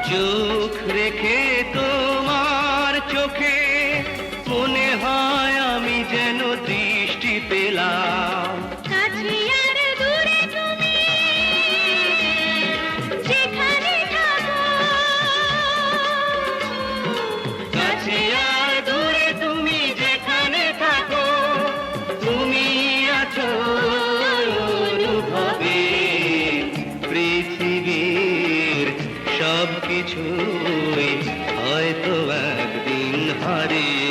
চোখ রেখে তোমার চোখে মনে হয় আমি যেন দৃষ্টি পেলাম। কাছে আর দূরে তুমি যেখানে থাকো, কাছে আর দূরে তুমি যেখানে থাকো, তুমি আছো অনুভবে। পৃথিবীর সব কিছুই হয়তো একদিন হারিয়ে